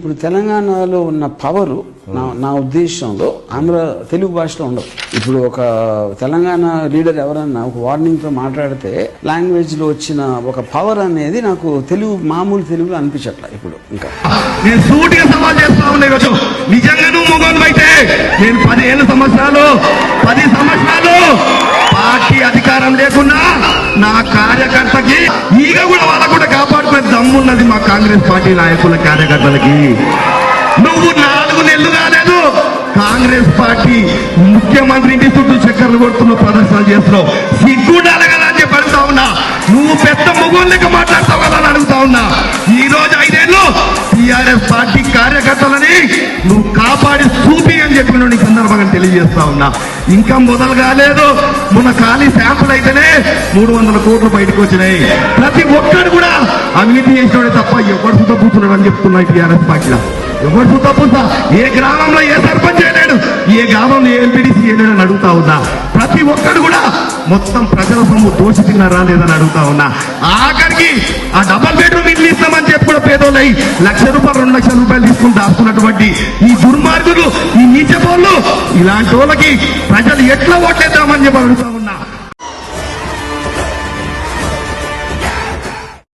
ఇప్పుడు తెలంగాణలో ఉన్న పవరు నా ఉద్దేశంలో ఆంధ్ర తెలుగు భాషలో ఉండదు. ఇప్పుడు ఒక తెలంగాణ లీడర్ ఎవరన్నా ఒక వార్నింగ్ తో మాట్లాడితే లాంగ్వేజ్ లో వచ్చిన ఒక పవర్ అనేది నాకు మామూలు తెలుగులో అనిపించట్ల. ఇప్పుడు ఇంకా నేను సూటిగా సవాల్ చేస్తా ఉన్నా ఈరోజు. నిజంగా నువ్వు మొగోను అయితే నేను 10 సంవత్సరాలు పార్టీ అధికారం లేకున్నా నా కార్యకర్తకి ఈగ కూడా వాళ్ళకు కూడా కాపాడుకునే దమ్మున్నది మా కాంగ్రెస్ పార్టీ నాయకుల కార్యకర్తలకి. నువ్వు 4 నెలలు కాలేదు కాంగ్రెస్ పార్టీ ముఖ్యమంత్రి ఇంటి చుట్టూ చక్కర్లు కొడుతున్న ప్రదర్శనలు చేస్తున్నావు. సిగ్గుండాలి కదా అని చెప్పి అడుగుతా ఉన్నా. నువ్వు పెద్ద మొగోళ్ళ లెక్క మాట్లాడతావు కదా అని అడుగుతా ఉన్నా. ఈ రోజు 5 ఏళ్ళు టీఆర్ఎస్ పార్టీ కార్యకర్తలని నువ్వు కాపాడి చూపి అని చెప్పి నేను ఈ సందర్భంగా తెలియజేస్తా ఉన్నా. ఇంకా మొదలు కాలేదు. మొన్న ఖాళీ శాంపుల్ అయితేనే 300 కోట్లు బయటకు వచ్చినాయి. ప్రతి ఒక్కరు కూడా అవినీతి చేసినోడే తప్ప ఎవరు సుత కూర్చున్నాడు అని చెప్తున్నాయి టీఆర్ఎస్ పార్టీలో. ఎవరు సుత పూసా ఏ గ్రామంలో ఏ సర్పంచ్ చేయలేడు, ఏ గ్రామంలో ఏ ఎంపీడీసీ చేయలేడు అని అడుగుతా ఉన్నా. ప్రతి ఒక్కరు కూడా మొత్తం ప్రజల సొమ్ము దోషి తిన్నారా లేదని అడుగుతా ఉన్నా. ఆఖరికి ఆ డబల్ బెడ్రూమ్ ఇల్లు ఇస్తామని చెప్పి కూడా పేదోళ్ళై ₹1,00,000 ₹2,00,000 తీసుకుని దాస్తున్నటువంటి ఈ దుర్మార్గులు, ఈ నీచపోళ్ళు, ఇలాంటి వాళ్ళకి ప్రజలు ఎట్లా ఓట్లేద్దామని చెప్పి అడుగుతా ఉన్నా.